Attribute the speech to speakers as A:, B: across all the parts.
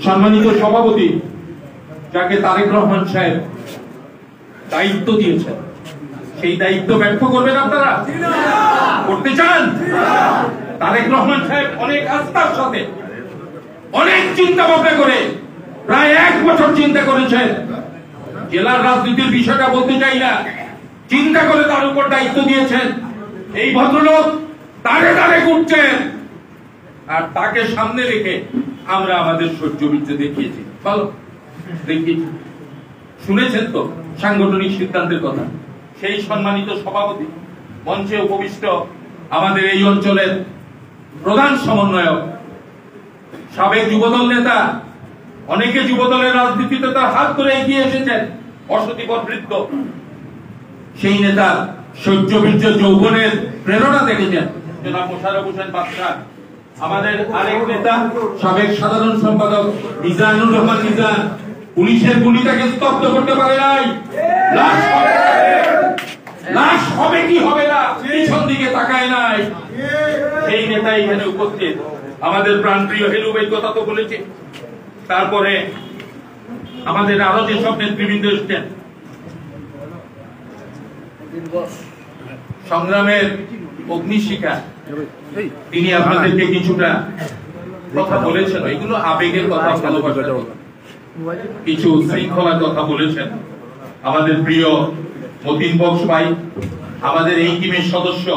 A: সম্মানিত সভাপতি যাকে তারেক রহমান সাহেব দায়িত্ব দিয়েছেন, সেই দায়িত্ব ব্যর্থ করবেন আপনারা? করতে চান? তারেক রহমান সাহেব অনেক আস্থার সাথে অনেক চিন্তা ভাবনা করে প্রায় 1 বছর চিন্তা করেছেন। জেলার রাজনীতির বিষয়টা বলতে চাই না, চিন্তা করে তার উপর দায়িত্ব দিয়েছেন। এই ভদ্রলোক দাঁড়ে দাঁড়ে ঘুরছেন, আর তাকে সামনে রেখে আমরা আমাদের সহ্য বিদ্যে দেখিয়েছি। ভালো দেখিয়েছি, শুনেছেন তো সাংগঠনিক সিদ্ধান্তের কথা। সেই সম্মানিত সভাপতি, মঞ্চে উপবিষ্ট আমাদের এই অঞ্চলের প্রধান সমন্বয়ক, সাবেক যুবদল নেতা, অনেকে যুবদলের রাজনীতিতে তার হাত ধরে এগিয়ে এসেছেন, অসতিপর বৃদ্ধ, সেই নেতা সহ্য বীর্য যৌবনের প্রেরণা দেখেছেন জনাব মোশাররফ হোসেন বাদশাহ। আমাদের আরেক নেতা, সাবেক সাধারণ সম্পাদক মিজানুর রহমান মিজান, পুলিশের গুলি তাকে স্তব্ধ করতে পারে নাই। লাশ হবে কি হবে না, পিছন দিকে তাকায় নাই। সেই নেতা এখানে উপস্থিত। আমাদের প্রাণপ্রিয় হেলু ভাই কথা তো বলেছে। তারপরে আমাদের আরো যেসব নেতৃবৃন্দ এসছেন, সংগ্রামের অগ্নিশিখা, তিনি আপনাদেরকে কিছুটা কথা বলেছেন। এগুলো আবেগের কথা, ভালোবাসার কথা, কিছু শৃঙ্খলার কথা বলেছেন। আমাদের প্রিয় মতিন বক্স ভাই, আমাদের এই টিমের সদস্য,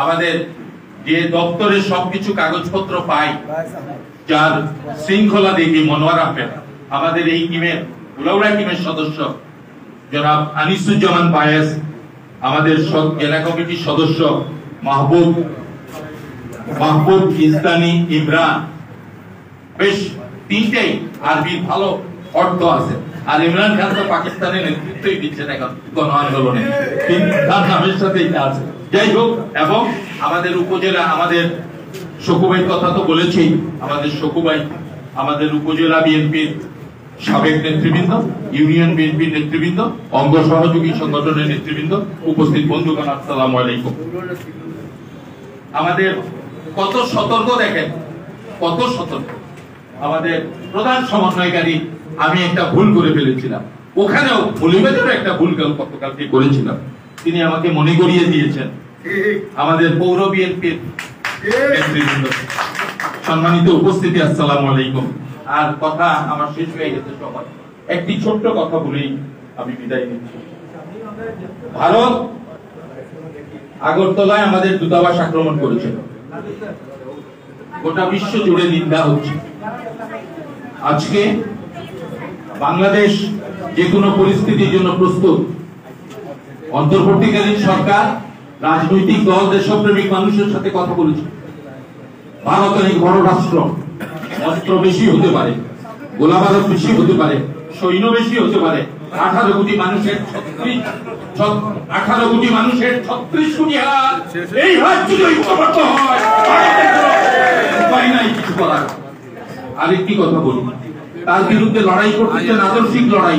A: আমাদের যে দপ্তরের সবকিছু কাগজপত্র পাই, যার শৃঙ্খলা দেখি মনোয়ার আহমেদ, আমাদের এই টিমের উলাউড়া টিমের সদস্য জনাব আনিসুজ্জামান বায়েস, আমাদের জেলা কমিটির সদস্য মাহবুব ইসলানি ইমরান, বেশ 3টেই আরবি ভালো অর্থ আছে। আর ইমরান খান তো পাকিস্তানের নেতৃত্বই দিচ্ছেন এখন গণ আন্দোলনে, তার নামের সাথে এটা আছে। যাই হোক, এবং আমাদের উপজেলা, আমাদের শকুভাই কথা তো বলেছি, আমাদের শকুভাই, আমাদের উপজেলা বিএনপির সাবেক নেতৃবৃন্দ, ইউনিয়ন বিএনপির নেতৃবৃন্দ, অঙ্গ সহযোগী সংগঠনের নেতৃবৃন্দ, উপস্থিত বন্ধুগণ, আসসালামু আলাইকুম। আমাদের কত সতর্ক দেখেন, কত সতর্ক। আমাদের প্রধান সমন্বয়কারী, আমি একটা ভুল করে ফেলেছিলাম, ওখানেও মলিবাজারও একটা ভুল গতকালকে করেছিলাম, তিনি আমাকে মনে করিয়ে দিয়েছেন। আমাদের পৌর বিএনপির নেতৃবৃন্দ, সম্মানিত উপস্থিতি, আসসালামু আলাইকুম। আর কথা আমার শেষ হয়ে গেছে সবাই, একটি ছোট্ট কথা বলেই আমি বিদায় নিচ্ছি। ভারত আগরতলায় আমাদের দূতাবাস আক্রমণ করেছে, গোটা বিশ্ব জুড়ে নিন্দা হচ্ছে। আজকে বাংলাদেশ যে কোনো পরিস্থিতির জন্য প্রস্তুত। অন্তর্বর্তীকালীন সরকার, রাজনৈতিক দল, দেশপ্রেমিক মানুষের সাথে কথা বলেছে। ভারত অনেক বড় রাষ্ট্র, অস্ত্র বেশি হতে পারে, গোলাবারুদ বেশি হতে পারে, সৈন্য বেশি হতে পারে। 18 কোটি মানুষের 36 কোটি হাত, এই হাত যদি ঐক্যবদ্ধ হয়, উপায় নাই কিছু করার। আরেকটি কথা বলি, তার বিরুদ্ধে লড়াই করতেছেন, আদর্শিক লড়াই।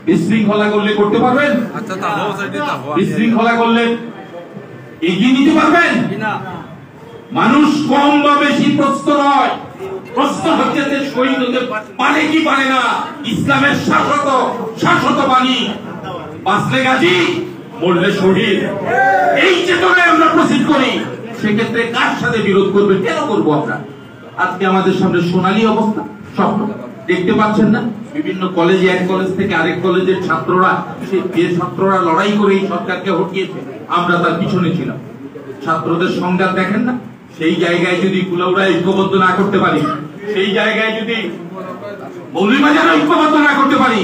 A: বিশৃঙ্খলা করলে করতে পারবেন? বিশৃঙ্খলা করলে এগিয়ে নিতে পারবেন? মানুষ কম বা বেশি প্রশ্ন নয়, প্রশ্ন হচ্ছে যে শহীদ হতে পারে কি পারে না। ইসলামের শাশ্বত বাণী, বাঁচলে গাজী, মরলে শহীদ, এই চেতনায় আমরা প্রসিড করি। সেক্ষেত্রে কার সাথে বিরোধ করবে, কেন করবো আমরা? আজকে আমাদের সামনে সোনালী অবস্থা, স্বপ্ন দেখতে পাচ্ছেন না? বিভিন্ন কলেজে, এক কলেজ থেকে আরেক কলেজের ছাত্ররা, যে ছাত্ররা লড়াই করে এই সরকারকে হটিয়েছে, আমরা তার পিছনে ছিলাম। ছাত্রদের সংঘাত দেখেন না? সেই জায়গায় যদি কুলাউড়া ঐক্যবদ্ধ না করতে পারি, সেই জায়গায় যদি মৌলভীবাজার ঐক্যবদ্ধ না করতে পারি,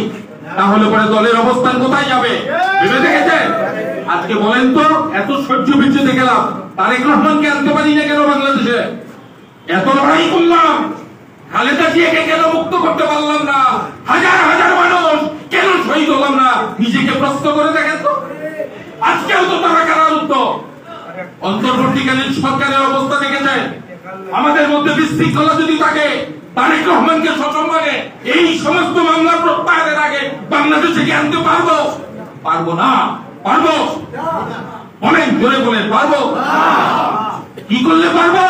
A: তাহলে পরে দলের অবস্থান কোথায় যাবে ভেবে দেখেছেন? আজকে বলেন তো, এত সহ্য বিচ্ছুতে গেলাম, তারেক রহমানকে আনতে পারি না কেন বাংলাদেশে? এত লড়াই করলাম, খালেদা জিয়াকে কেন মুক্ত করতে পারলাম না? হাজার হাজার মানুষ কেন শহীদ হলাম না? নিজেকে প্রশ্ন করে দেখেন তো। আজকেও তো তারা কারারুদ্ধ। অন্তর্বর্তীকালীন সরকারের অবস্থা দেখেছেন। আমাদের মধ্যে বিশৃঙ্খলা যদি থাকে, তারেক রহমানকে সসম্মানে এই সমস্ত মামলা প্রত্যাহারের আগে বাংলাদেশে কি আনতে পারবো? পারবো না। পারবো? অনেক জোরে বলে পারবো। কি করলে পারবো?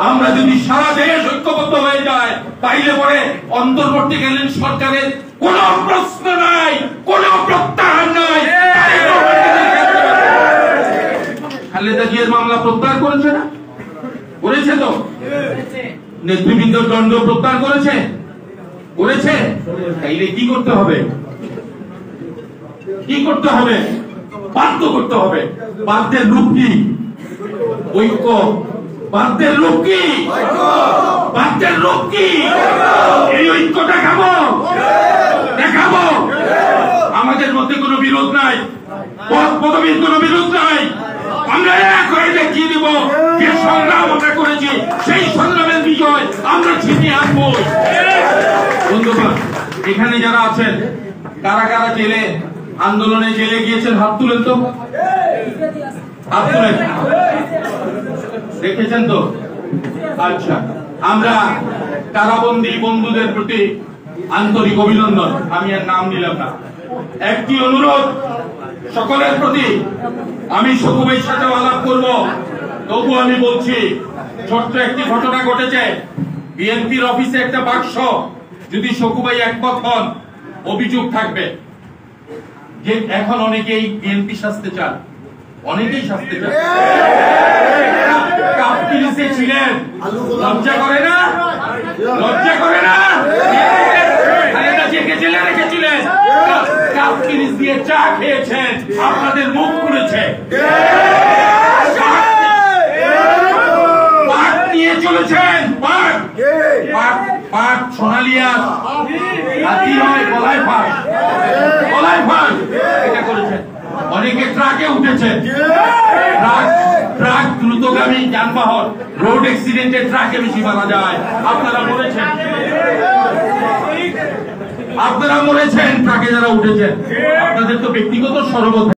A: আমরা যদি সারা দেশ ঐক্যবদ্ধ হয়ে যায় তাইলে পরে অন্তর্বর্তীকালীন সরকারের কোন প্রশ্ন নাই, কোন প্রত্যাহার নাই। খালেদা জিয়ার মামলা প্রত্যাহার করেছে না? করেছে তো। নেতৃবৃন্দ দণ্ড প্রত্যাহার করেছে, করেছে। তাইলে কি করতে হবে? কি করতে হবে? বাধ্য করতে হবে। বাধ্যের রূপ কি? ঐক্য। বাধ্যের রূপ কি? বাধ্যের রূপ কি? এই ঐক্য দেখাবো, দেখাবো। আমাদের মধ্যে কোনো বিরোধ নাই, পদ পদবীর কোনো বিরোধ নাই। আমরা এক হয়ে দেখিয়ে দিব যে সংগ্রাম আমরা করেছি, সেই সংগ্রামের বিজয় আমরা ছিনিয়ে আনবো। বন্ধুগণ, এখানে যারা আছেন, কারা কারা জেলে আন্দোলনে জেলে গিয়েছেন হাত তুলেন তো, হাত তুলেন। দেখেছেন তো? আচ্ছা, আমরা কারাবন্দী বন্ধুদের প্রতি আন্তরিক অভিনন্দন। আমি আর নাম নিলাম না। একটি অনুরোধ সকলের প্রতি, আমি শকু ভাইয়ের সাথে আলাপ করব, তবু আমি বলছি, ছোট্ট একটি ঘটনা ঘটেছে। বিএনপির অফিসে একটা বাক্স, যদি শকু ভাই একমত হন, অভিযোগ থাকবে যে এখন অনেকেই বিএনপি শাস্তে চান, অনেকেই শাস্তে চান। কাপকিরিসে ছিলেন, লজ্জা করে না? লজ্জা করে না? খালেদা জিয়াকে জেলে রেখেছিলেন, কাপকিরিস দিয়ে চা খেয়েছেন, আপনাদের মুখ খুলেছে। পাট নিয়ে চলেছেন, পাট, পাট, পাট সোনালিয়া হাতি হয়, গলায় ফাঁস, গলায় ফাঁস, এটা করেছেন। অনেকে ট্রাকে উঠেছে, ট্রাক দ্রুতগামী যানবাহন, রোড অ্যাক্সিডেন্টে ট্রাকে বেশি মারা যায়। আপনারা মরেছেন, আপনারা মরেছেন ট্রাকে যারা উঠেছেন। আপনাদের তো ব্যক্তিগত সরবত